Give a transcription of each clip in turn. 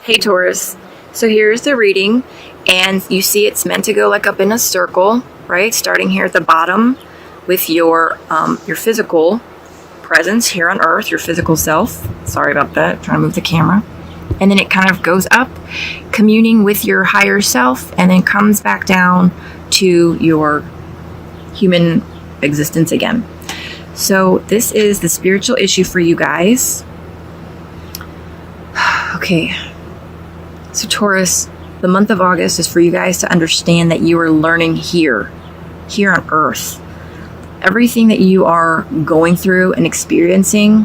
Hey Taurus, so here's the reading, and you see it's meant to go like up in a circle, right? Starting here at the bottom with your physical presence here on Earth, your physical self. Sorry about that, trying to move the camera. And then it kind of goes up, communing with your higher self, and then comes back down to your human existence again. So this is the spiritual issue for you guys. Okay. So Taurus, the month of August is for you guys to understand that you are learning here on Earth. Everything that you are going through and experiencing,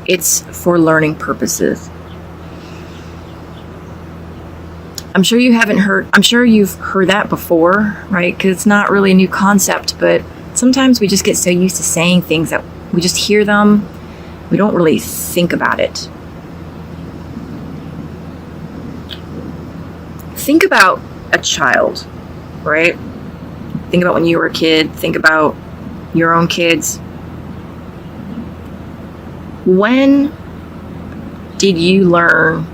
it's for learning purposes. I'm sure you've heard that before, right? Because it's not really a new concept, but sometimes we just get so used to saying things that we just hear them. We don't really think about it. Think about a child, right? Think about when you were a kid. Think about your own kids. When did you learn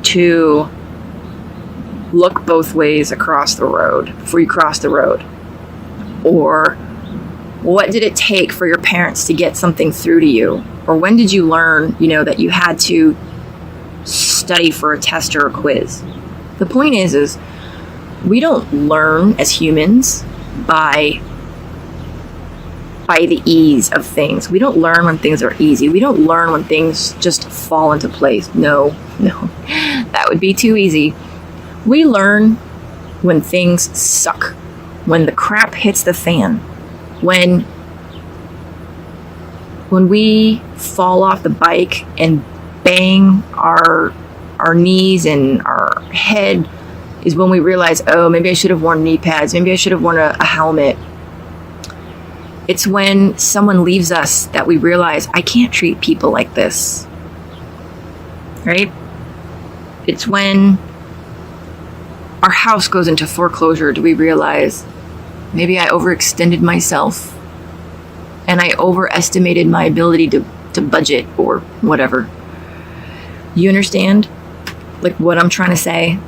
to look both ways across the road before you cross the road? Or what did it take for your parents to get something through to you? Or when did you learn, that you had to study for a test or a quiz? The point is we don't learn as humans by the ease of things. We don't learn when things are easy. We don't learn when things just fall into place. No, that would be too easy. We learn when things suck, when the crap hits the fan, when we fall off the bike and bang our knees and our head is when we realize, oh, maybe I should have worn knee pads. Maybe I should have worn a helmet. It's when someone leaves us that we realize, I can't treat people like this. Right? It's when our house goes into foreclosure. Do we realize, maybe I overextended myself and I overestimated my ability to budget or whatever. You understand? Like what I'm trying to say?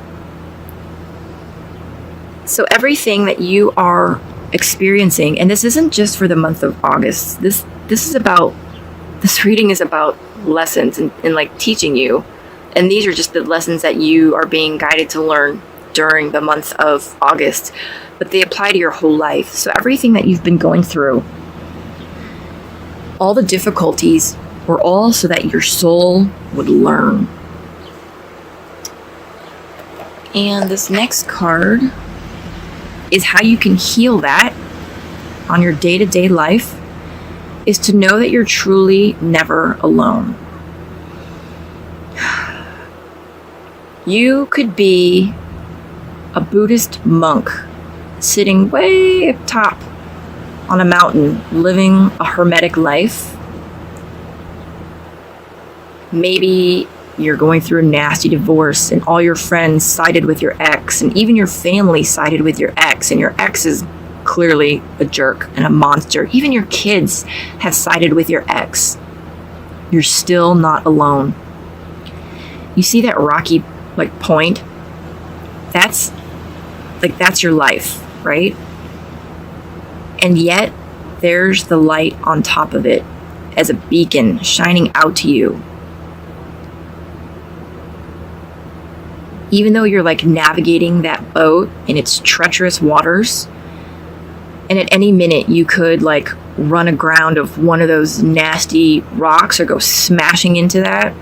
So everything that you are experiencing, and this isn't just for the month of August. This reading is about lessons and like teaching you. And these are just the lessons that you are being guided to learn during the month of August. But they apply to your whole life. So everything that you've been going through, all the difficulties, were all so that your soul would learn. And this next card is how you can heal that on your day-to-day life, is to know that you're truly never alone. You could be a Buddhist monk sitting way up top on a mountain, living a hermetic life. Maybe you're going through a nasty divorce and all your friends sided with your ex, and even your family sided with your ex, and your ex is clearly a jerk and a monster. Even your kids have sided with your ex. You're still not alone. You see that rocky point? That's your life, right? And yet there's the light on top of it as a beacon shining out to you. Even though you're navigating that boat in its treacherous waters, and at any minute you could run aground of one of those nasty rocks or go smashing into that,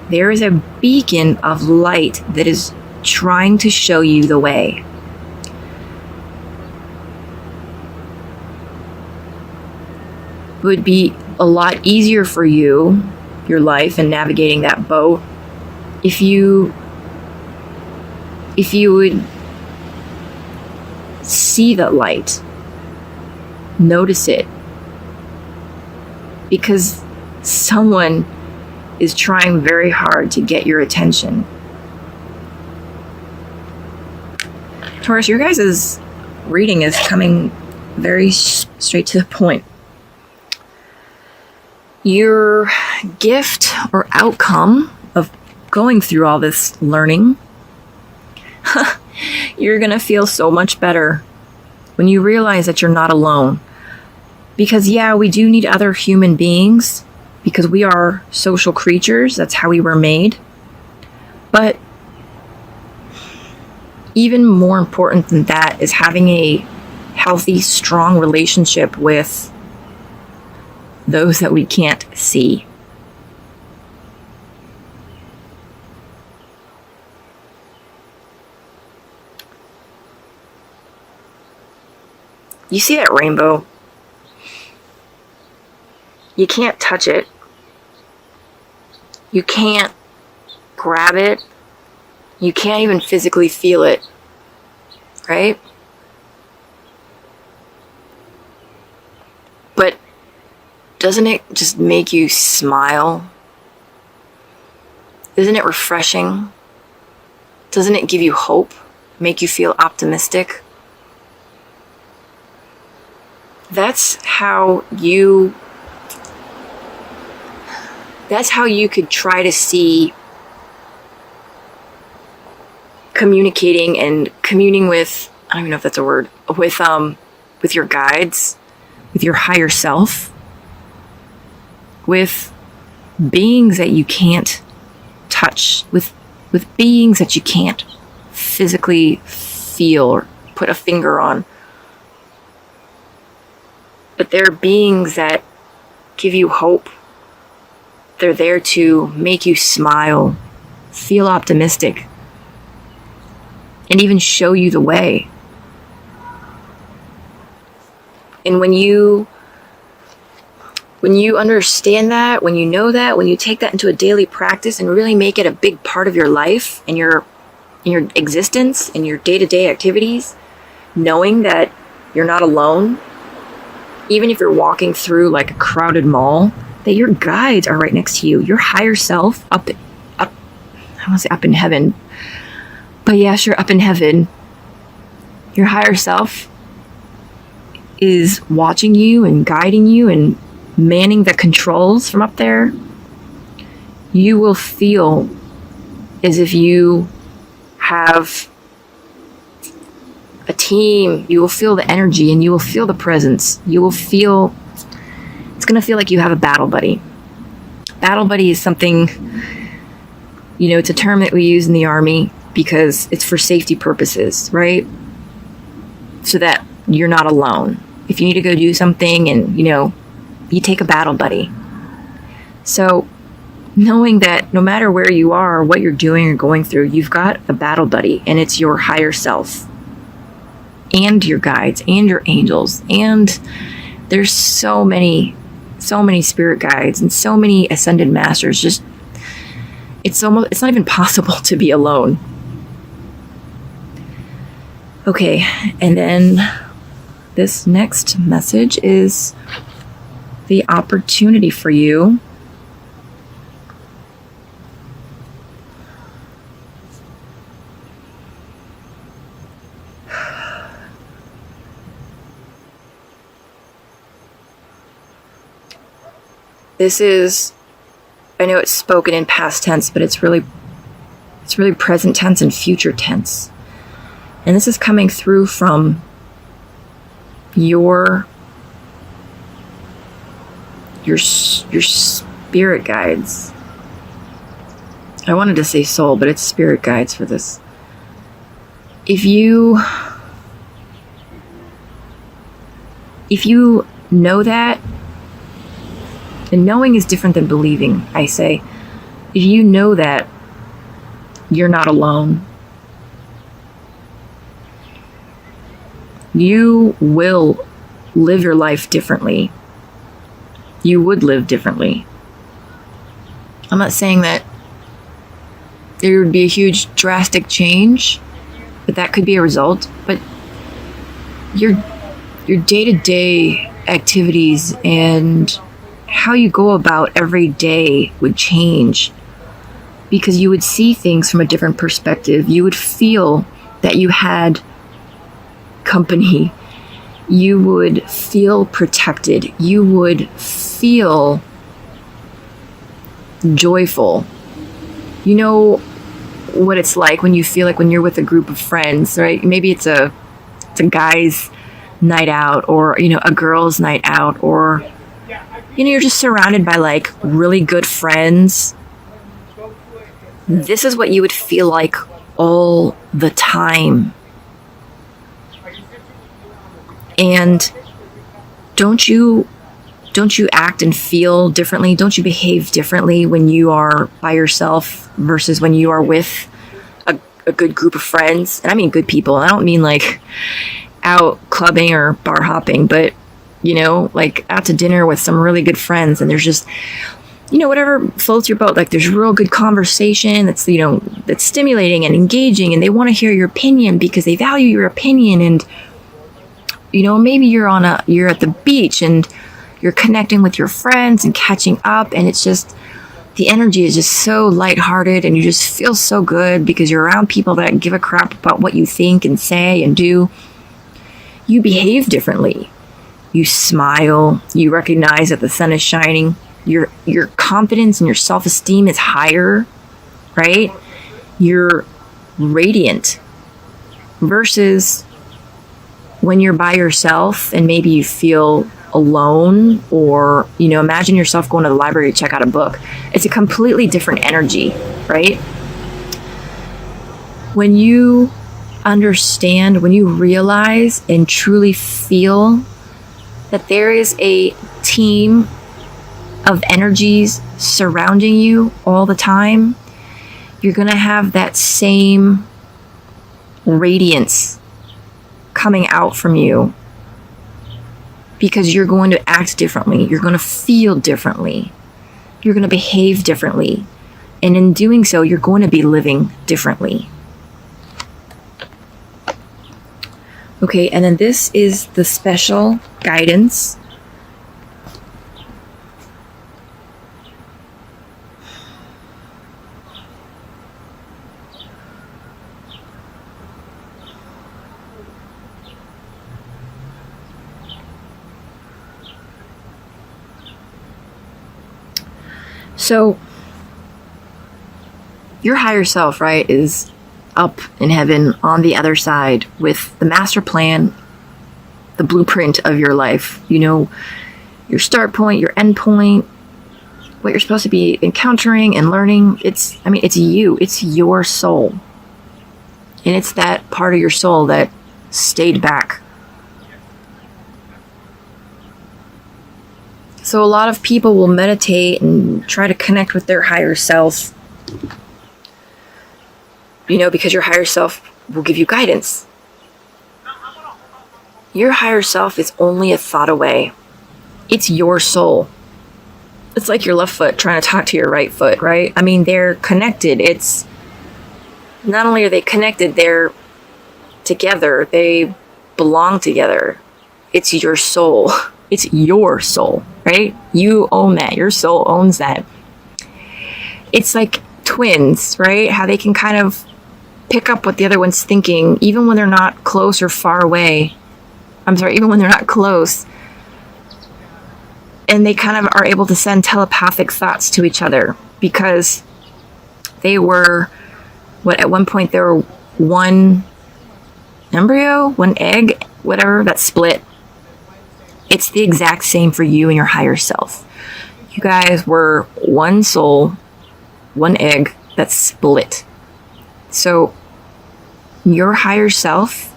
there is a beacon of light that is trying to show you the way. It would be a lot easier for you, your life, and navigating that boat, if you would see the light, notice it, because someone is trying very hard to get your attention. Taurus, your guys' reading is coming very straight to the point. Your gift or outcome of going through all this learning, you're going to feel so much better when you realize that you're not alone. Because yeah, we do need other human beings because we are social creatures. That's how we were made. But even more important than that is having a healthy, strong relationship with those that we can't see. You see that rainbow? You can't touch it. You can't grab it. You can't even physically feel it, right? But doesn't it just make you smile? Isn't it refreshing? Doesn't it give you hope? Make you feel optimistic? That's how you could try to see communicating and communing with, I don't even know if that's a word, with your guides, with your higher self, with beings that you can't touch, with beings that you can't physically feel or put a finger on. But they're beings that give you hope. They're there to make you smile, feel optimistic, and even show you the way. And when you understand that, when you know that, when you take that into a daily practice and really make it a big part of your life and your existence and your day-to-day activities, knowing that you're not alone, even if you're walking through like a crowded mall, that your guides are right next to you. Your higher self up, I want to say up in heaven, but yes, you're up in heaven. Your higher self is watching you and guiding you and manning the controls from up there. You will feel as if you have a team. You will feel the energy and you will feel the presence. You will feel, it's going to feel like you have a battle buddy. Battle buddy is something, it's a term that we use in the Army because it's for safety purposes, right? So that you're not alone. If you need to go do something and, you take a battle buddy. So knowing that no matter where you are, what you're doing or going through, you've got a battle buddy and it's your higher self and your guides and your angels. And there's so many spirit guides and so many ascended masters. Just, it's not even possible to be alone. Okay, and then this next message is the opportunity for you this is, I know it's spoken in past tense, but it's really present tense and future tense. And this is coming through from your spirit guides. I wanted to say soul, but it's spirit guides for this. If you know that, and knowing is different than believing, I say, if you know that you're not alone, you will live your life differently. You would live differently. I'm not saying that there would be a huge drastic change, but that could be a result. But your day-to-day activities and how you go about every day would change because you would see things from a different perspective. You would feel that you had company. You would feel protected. You would feel joyful. You know what it's like when you feel like when you're with a group of friends, right? Maybe it's a guy's night out, or a girl's night out, or you're just surrounded by like really good friends. This is what you would feel like all the time. And don't you act and feel differently? Don't you behave differently when you are by yourself versus when you are with a good group of friends? And I mean good people. I don't mean like out clubbing or bar hopping, but like out to dinner with some really good friends, and there's just whatever floats your boat. Like there's real good conversation that's that's stimulating and engaging, and they want to hear your opinion because they value your opinion. And maybe you're at the beach and you're connecting with your friends and catching up, and it's just the energy is just so lighthearted, and you just feel so good because you're around people that give a crap about what you think and say and do. You behave differently. You smile. You recognize that the sun is shining. Your confidence and your self-esteem is higher, right? You're radiant. Versus when you're by yourself and maybe you feel alone, or imagine yourself going to the library to check out a book. It's a completely different energy, right? When you understand, when you realize and truly feel that there is a team of energies surrounding you all the time, you're going to have that same radiance coming out from you, because you're going to act differently. You're going to feel differently. You're going to behave differently. And in doing so, you're going to be living differently. Okay, and then this is the special guidance. So, your higher self, right, is up in heaven on the other side with the master plan, the blueprint of your life. Your start point, your end point, what you're supposed to be encountering and learning. It's you. It's your soul. And it's that part of your soul that stayed back. So a lot of people will meditate and try to connect with their higher self, because your higher self will give you guidance. Your higher self is only a thought away. It's your soul. It's like your left foot trying to talk to your right foot, right? I mean, they're connected. It's not only are they connected, they're together. They belong together. It's your soul. It's your soul, right? You own that. Your soul owns that. It's like twins, right? How they can kind of pick up what the other one's thinking, even when they're not close or far away. Even when they're not close. And they kind of are able to send telepathic thoughts to each other, because they were, at one point they were one embryo, one egg, whatever, that split. It's the exact same for you and your higher self. You guys were one soul, one egg that split. So your higher self,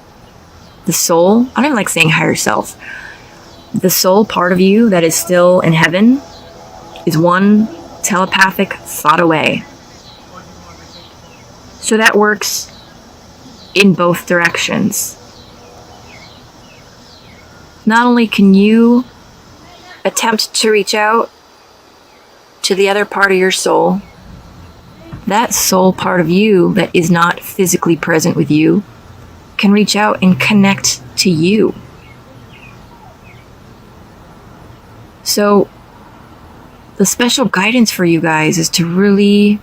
the soul, I don't even like saying higher self. The soul part of you that is still in heaven is one telepathic thought away. So that works in both directions. Not only can you attempt to reach out to the other part of your soul, that soul part of you that is not physically present with you can reach out and connect to you. So the special guidance for you guys is to really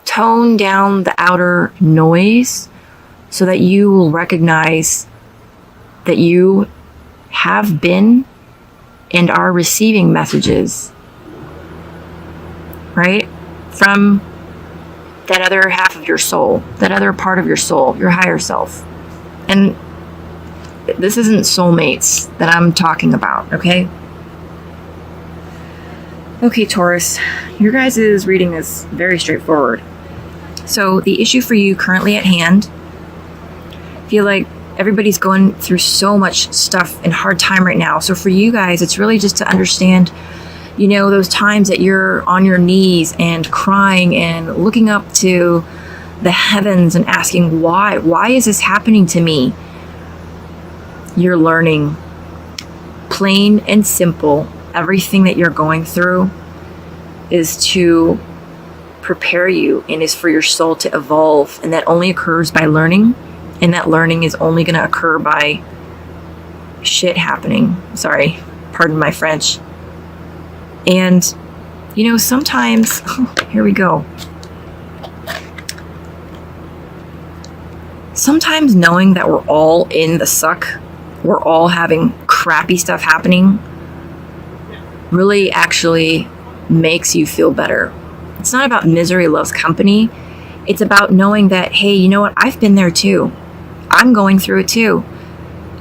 tone down the outer noise, so that you will recognize that you have been and are receiving messages from that other half of your soul, that other part of your soul, your higher self. And this isn't soulmates that I'm talking about, okay? Okay, Taurus, your guys' reading is very straightforward. So the issue for you currently at hand, I feel like everybody's going through so much stuff and hard time right now. So for you guys, it's really just to understand, you know, those times that you're on your knees and crying and looking up to the heavens and asking, why is this happening to me? You're learning, plain and simple, everything that you're going through is to prepare you and is for your soul to evolve. And that only occurs by learning. And that learning is only going to occur by shit happening. Sorry, pardon my French. And, you know, sometimes, here we go. Sometimes knowing that we're all in the suck, we're all having crappy stuff happening, really actually makes you feel better. It's not about misery loves company. It's about knowing that, hey, you know what? I've been there too. I'm going through it too.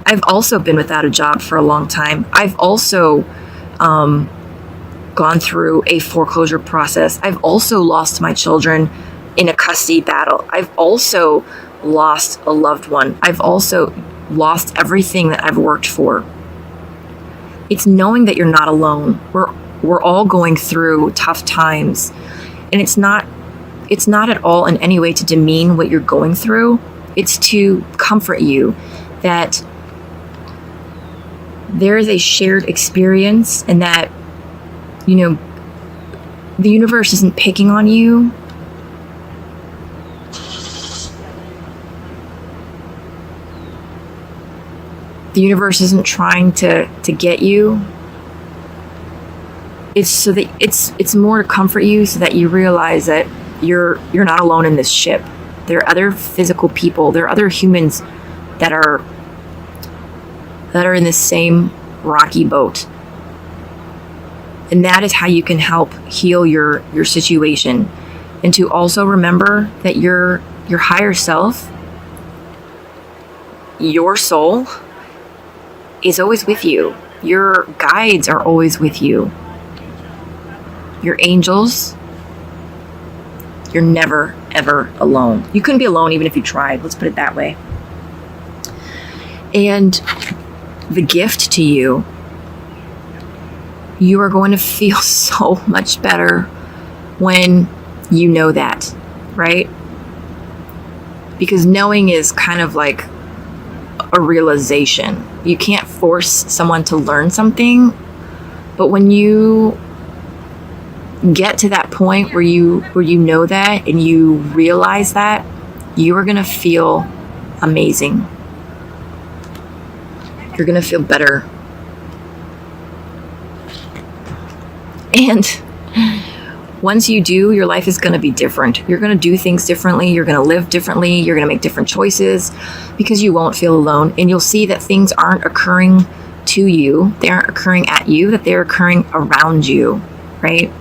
I've also been without a job for a long time. I've also gone through a foreclosure process. I've also lost my children in a custody battle. I've also lost a loved one. I've also lost everything that I've worked for. It's knowing that you're not alone. We're all going through tough times. And it's not at all in any way to demean what you're going through. It's to comfort you that there is a shared experience and that, you know, the universe isn't picking on you. The universe isn't trying to get you. It's so that it's more to comfort you so that you realize that you're not alone in this ship. There are other physical people, there are other humans that are in the same rocky boat. And that is how you can help heal your situation. And to also remember that your higher self, your soul, is always with you. Your guides are always with you. Your angels, you're never, ever alone. You couldn't be alone even if you tried. Let's put it that way. And the gift to you, you are going to feel so much better when you know that, right? Because knowing is kind of like a realization. You can't force someone to learn something, but when you get to that point where you know that and you realize that, you are going to feel amazing. You're going to feel better. And once you do, your life is going to be different. You're going to do things differently. You're going to live differently. You're going to make different choices because you won't feel alone. And you'll see that things aren't occurring to you. They aren't occurring at you, that they're occurring around you, right?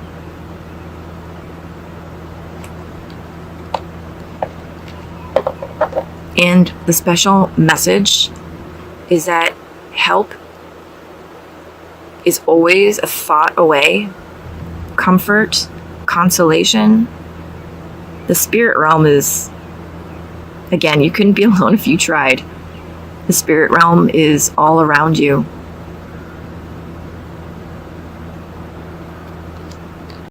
And the special message is that help is always a thought away. Comfort, consolation. The spirit realm is, again, you couldn't be alone if you tried. The spirit realm is all around you.